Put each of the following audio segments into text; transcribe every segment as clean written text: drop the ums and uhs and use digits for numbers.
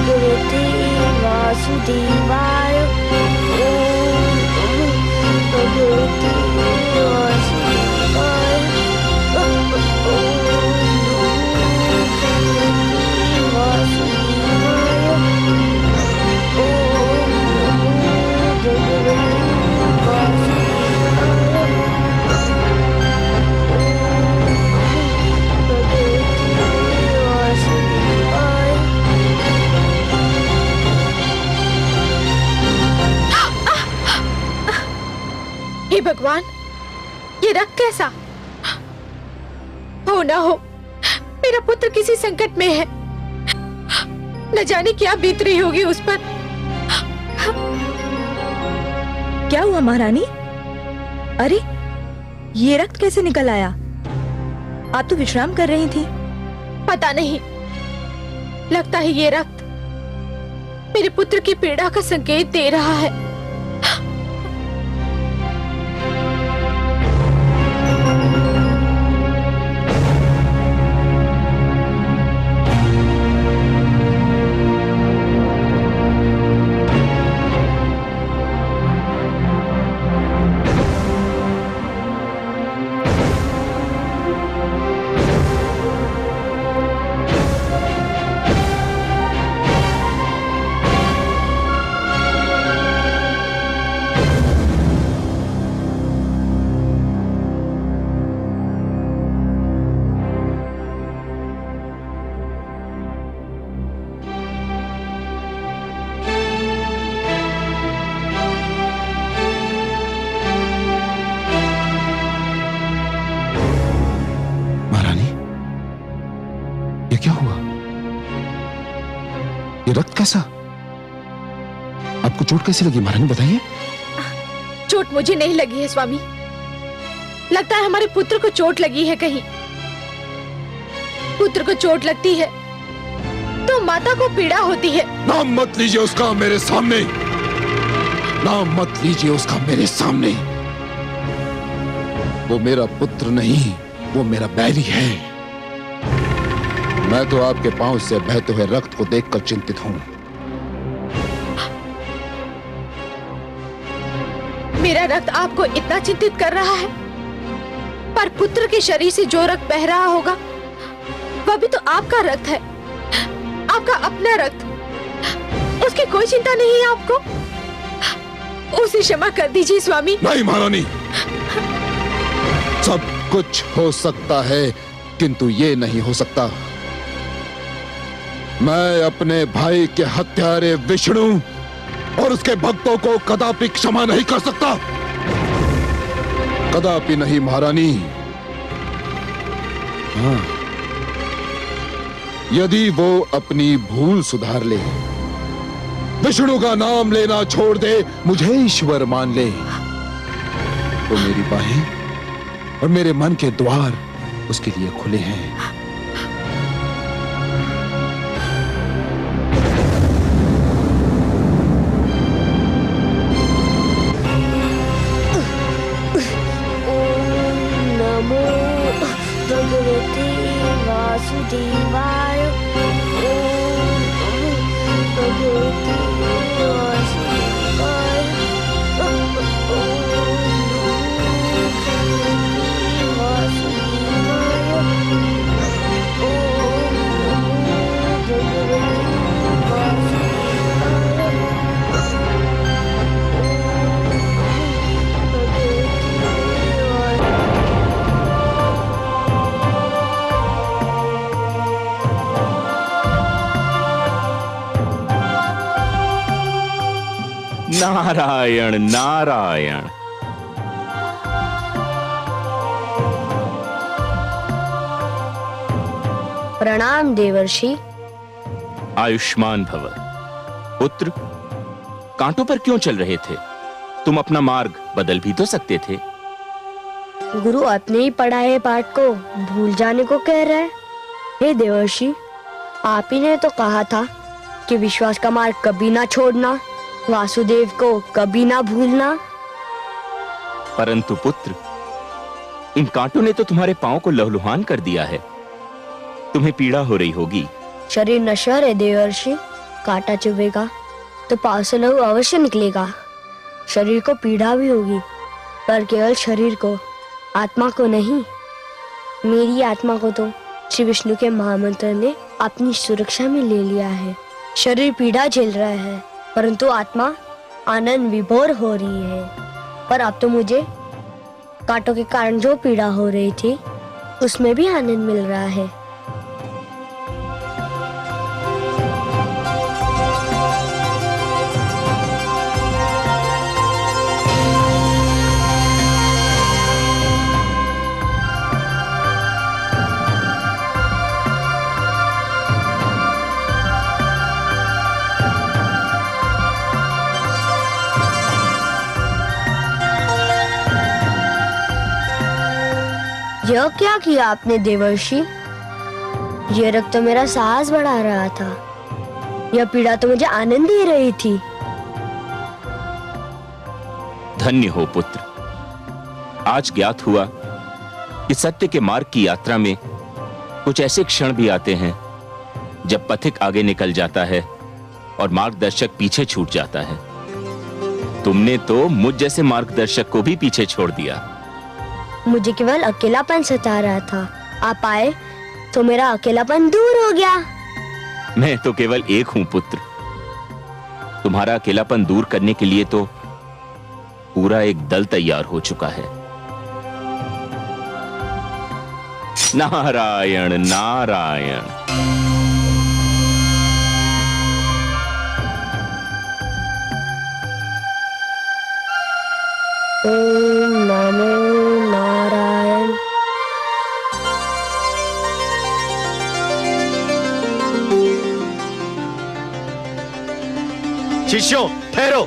भगवते वासुदेवाय। ओम नमो भगवते वासुदेवाय। ओम नमो भगवते वासुदेवाय। ओम नमो भगवते वासुदेवाय। हे भगवान, ये रक्त कैसा? हो ना हो मेरा पुत्र किसी संकट में है। न जाने क्या बीत रही होगी उस पर। क्या हुआ महारानी? अरे ये रक्त कैसे निकल आया? आप तो विश्राम कर रही थी। पता नहीं, लगता है ये रक्त मेरे पुत्र की पीड़ा का संकेत दे रहा है। क्या हुआ? ये रक्त कैसा? आपको चोट कैसी लगी महारानी, बताइए। चोट मुझे नहीं लगी है स्वामी, लगता है हमारे पुत्र को चोट लगी है कहीं। पुत्र को चोट लगती है तो माता को पीड़ा होती है। नाम मत लीजिए उसका मेरे सामने, नाम मत लीजिए उसका मेरे सामने। वो मेरा पुत्र नहीं, वो मेरा बैरी है। मैं तो आपके पांव से बहते हुए रक्त को देखकर चिंतित हूं। मेरा रक्त आपको इतना चिंतित कर रहा है, पर पुत्र के शरीर से जो रक्त बह रहा होगा वह भी तो आपका रक्त है, आपका अपना रक्त। उसकी कोई चिंता नहीं है आपको? उसे क्षमा कर दीजिए स्वामी। नहीं महारानी, सब कुछ हो सकता है किंतु ये नहीं हो सकता। मैं अपने भाई के हत्यारे विष्णु और उसके भक्तों को कदापि क्षमा नहीं कर सकता, कदापि नहीं महारानी। हाँ, यदि वो अपनी भूल सुधार ले, विष्णु का नाम लेना छोड़ दे, मुझे ईश्वर मान ले, तो मेरी बाहें और मेरे मन के द्वार उसके लिए खुले हैं। भगवते वासुदेवाय। ओम नमो भगवते वासुदेवाय। ओम नमो भगवते वासुदेवाय। ओम नमो भगवते वासुदेवाय। नारायण नारायण। प्रणाम देवर्षि। आयुष्मान भव। पुत्र, कांटों पर क्यों चल रहे थे? तुम अपना मार्ग बदल भी तो सकते थे। गुरु अपने ही पढ़ाए पाठ को भूल जाने को कह रहा है। हे देवर्षि, आप ही ने तो कहा था कि विश्वास का मार्ग कभी ना छोड़ना, वासुदेव को कभी ना भूलना। परंतु पुत्र, इन कांटों ने तो तुम्हारे पांव को लहूलुहान कर दिया है। तुम्हें पीड़ा हो रही होगी। शरीर नश्वर है देवर्षि, कांटा चुभेगा तो पाँव से लहू अवश्य निकलेगा। शरीर को पीड़ा भी होगी, पर केवल शरीर को, आत्मा को नहीं। मेरी आत्मा को तो श्री विष्णु के महामंत्र ने अपनी सुरक्षा में ले लिया है। शरीर पीड़ा झेल रहा है, परंतु आत्मा आनंद विभोर हो रही है। पर अब तो मुझे कांटों के कारण जो पीड़ा हो रही थी, उसमें भी आनंद मिल रहा है। यह क्या किया आपने देवर्षि? यह रक्त तो मेरा साहस बढ़ा रहा था, यह पीड़ा तो मुझे आनंद दे रही थी। धन्य हो पुत्र। आज ज्ञात हुआ कि सत्य के मार्ग की यात्रा में कुछ ऐसे क्षण भी आते हैं जब पथिक आगे निकल जाता है और मार्गदर्शक पीछे छूट जाता है। तुमने तो मुझ जैसे मार्गदर्शक को भी पीछे छोड़ दिया। मुझे केवल अकेलापन सता रहा था, आप आए तो मेरा अकेलापन दूर हो गया। मैं तो केवल एक हूं पुत्र। तुम्हारा अकेलापन दूर करने के लिए तो पूरा एक दल तैयार हो चुका है। नारायण नारायण। ओम नमो नारायण। शिष्यों ठहरो।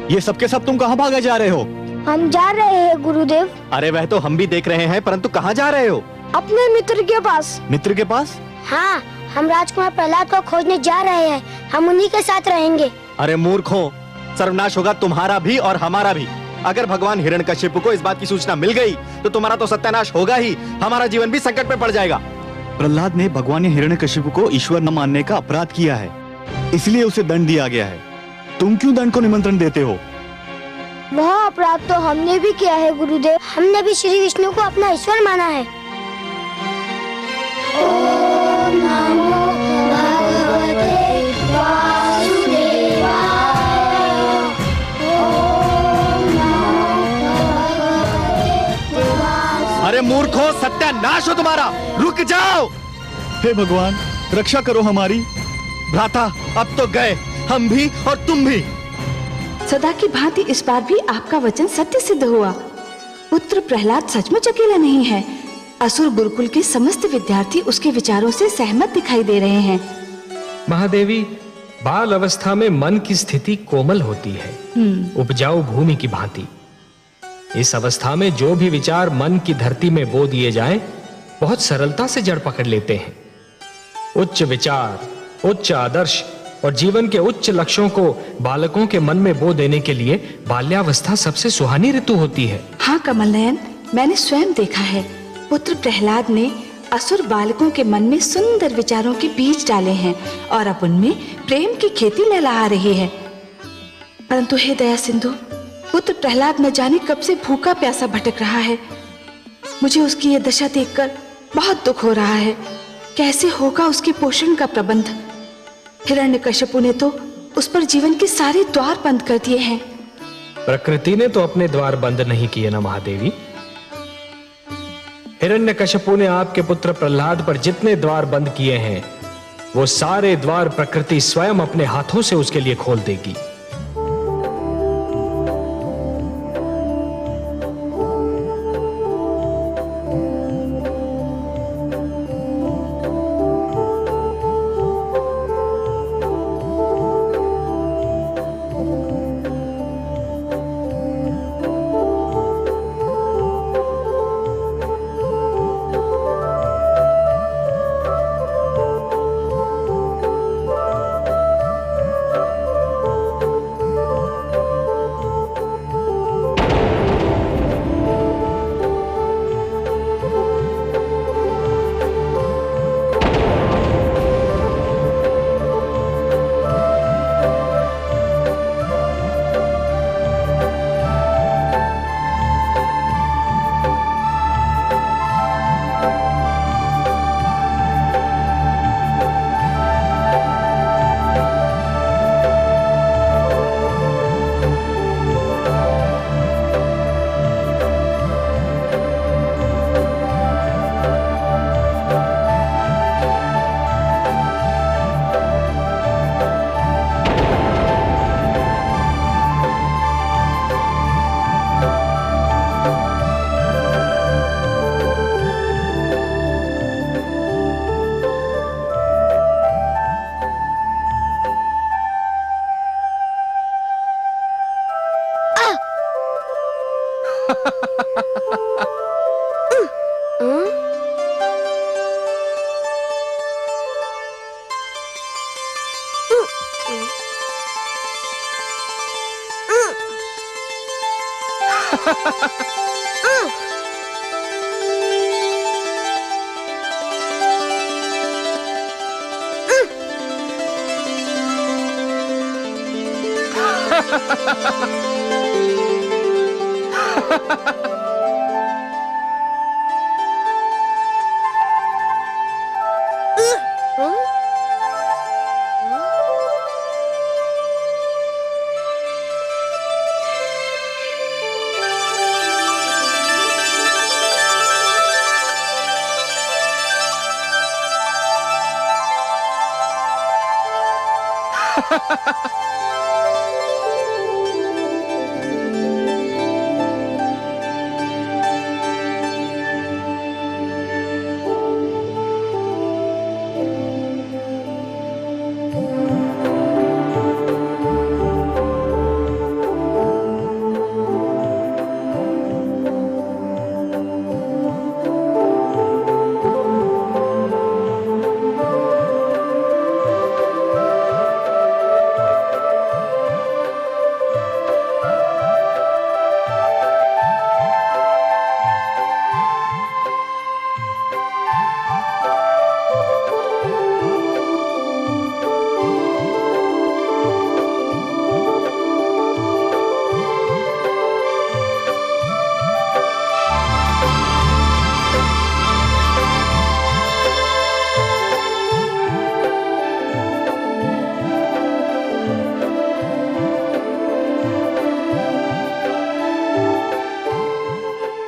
ये सबके सब तुम कहाँ भागे जा रहे हो? हम जा रहे हैं गुरुदेव। अरे वह तो हम भी देख रहे हैं, परंतु कहाँ जा रहे हो? अपने मित्र के पास। मित्र के पास? हाँ, हम राजकुमार प्रहलाद को खोजने जा रहे हैं। हम उन्हीं के साथ रहेंगे। अरे मूर्खों, सर्वनाश होगा तुम्हारा भी और हमारा भी। अगर भगवान हिरण्यकशिपु को इस बात की सूचना मिल गई तो तुम्हारा तो सत्यानाश होगा ही, हमारा जीवन भी संकट में पड़ जाएगा। प्रहलाद ने भगवान हिरण्यकशिपु को ईश्वर न मानने का अपराध किया है, इसलिए उसे दंड दिया गया है। तुम क्यों दंड को निमंत्रण देते हो? वह अपराध तो हमने भी किया है गुरुदेव। हमने भी श्री विष्णु को अपना ईश्वर माना है। ओम नमो भगवते वासुदेवाय। ओम नमो भगवते वासुदेवाय। अरे मूर्खों, सत्यानाश हो तुम्हारा। रुक जाओ। हे भगवान, रक्षा करो हमारी। भ्राता, अब तो गए हम भी और तुम भी। सदा की भांति इस बार भी आपका वचन सत्य सिद्ध हुआ। पुत्र प्रहलाद सचमुच अकेला नहीं है। असुर गुरुकुल के समस्त विद्यार्थी उसके विचारों से सहमत दिखाई दे रहे हैं। महादेवी, बाल अवस्था में मन की स्थिति कोमल होती है, उपजाऊ भूमि की भांति। इस अवस्था में जो भी विचार मन की धरती में बो दिए जाएं, बहुत सरलता से जड़ पकड़ लेते हैं। उच्च विचार, उच्च आदर्श और जीवन के उच्च लक्ष्यों को बालकों के मन में बो देने के लिए बाल्यावस्था सबसे सुहानी ऋतु होती है। हाँ कमल नयन, मैंने स्वयं देखा है। पुत्र प्रहलाद ने असुर बालकों के मन में सुंदर विचारों के बीज डाले हैं और अब उनमें प्रेम की खेती लहला रही है। परंतु हे दया सिंधु, पुत्र प्रहलाद न जाने कब से भूखा प्यासा भटक रहा है। मुझे उसकी यह दशा देखकर बहुत दुख हो रहा है। कैसे होगा उसके पोषण का प्रबंध? हिरण्यकशिपु ने तो उस पर जीवन के सारे द्वार बंद कर दिए हैं। प्रकृति ने तो अपने द्वार बंद नहीं किए ना महादेवी। हिरण्यकशिपु ने आपके पुत्र प्रहलाद पर जितने द्वार बंद किए हैं, वो सारे द्वार प्रकृति स्वयं अपने हाथों से उसके लिए खोल देगी।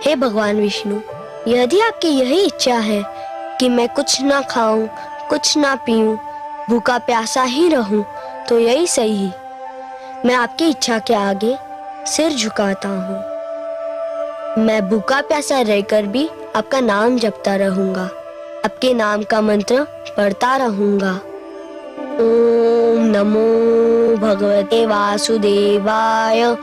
हे भगवान विष्णु, यदि आपकी यही इच्छा है कि मैं कुछ ना खाऊं, कुछ ना पीऊं, भूखा प्यासा ही रहूं, तो यही सही। मैं आपकी इच्छा के आगे सिर झुकाता हूँ। मैं भूखा प्यासा रहकर भी आपका नाम जपता रहूंगा, आपके नाम का मंत्र पढ़ता रहूंगा। ओम नमो भगवते वासुदेवाय।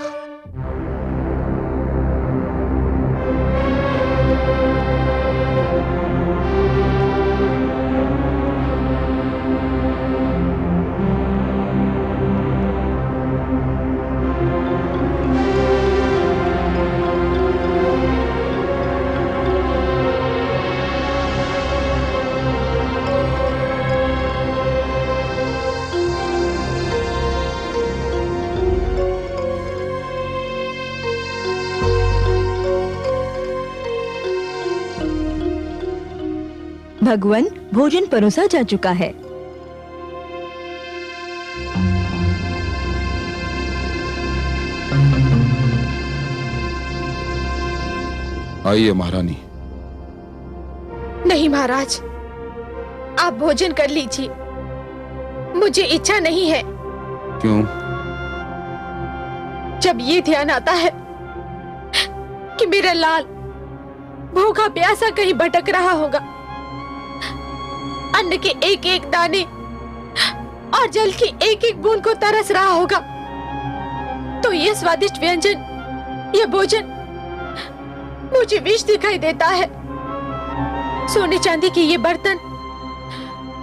भगवान, भोजन परोसा जा चुका है। आइए महारानी। नहीं महाराज, आप भोजन कर लीजिए, मुझे इच्छा नहीं है। क्यों? जब ये ध्यान आता है कि मेरा लाल भूखा प्यासा कहीं भटक रहा होगा, अन्न के एक एक दाने और जल की एक एक बूंद को तरस रहा होगा, तो ये स्वादिष्ट व्यंजन, ये भोजन मुझे विष दिखाई देता है। सोने चांदी के ये बर्तन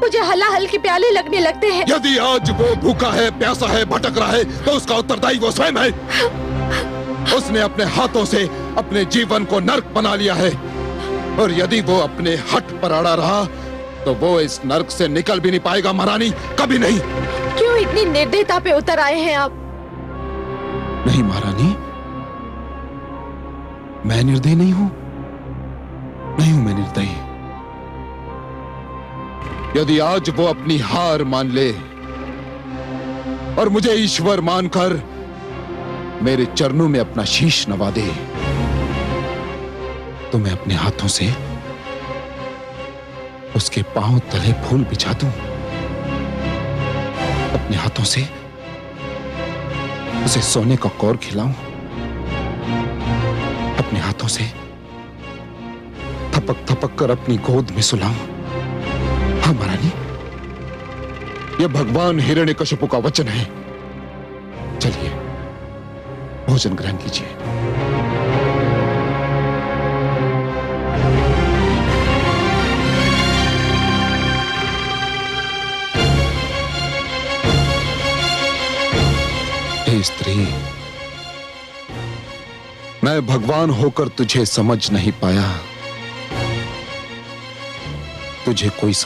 मुझे हलाहल के प्याले लगने लगते हैं। यदि आज वो भूखा है, प्यासा है, भटक रहा है, तो उसका उत्तरदायी वो स्वयं है। उसने अपने हाथों से अपने जीवन को नर्क बना लिया है, और यदि वो अपने हठ पर अड़ा रहा तो वो इस नर्क से निकल भी नहीं पाएगा महारानी, कभी नहीं। क्यों इतनी निर्दयता पे उतर आए हैं आप? नहीं महारानी, मैं निर्दयी नहीं हूं, नहीं हूं मैं निर्दयी। यदि आज वो अपनी हार मान ले और मुझे ईश्वर मानकर मेरे चरणों में अपना शीश नवा दे, तो मैं अपने हाथों से उसके पांव तले फूल बिछा दूं, अपने हाथों से उसे सोने का कौर खिलाऊं, अपने हाथों से थपक थपक कर अपनी गोद में सुलाऊं। हाँ महारानी, यह भगवान हिरण्यकशिपु का वचन है। चलिए भोजन ग्रहण कीजिए। हे स्त्री, मैं भगवान होकर तुझे समझ नहीं पाया। तुझे कोई समझ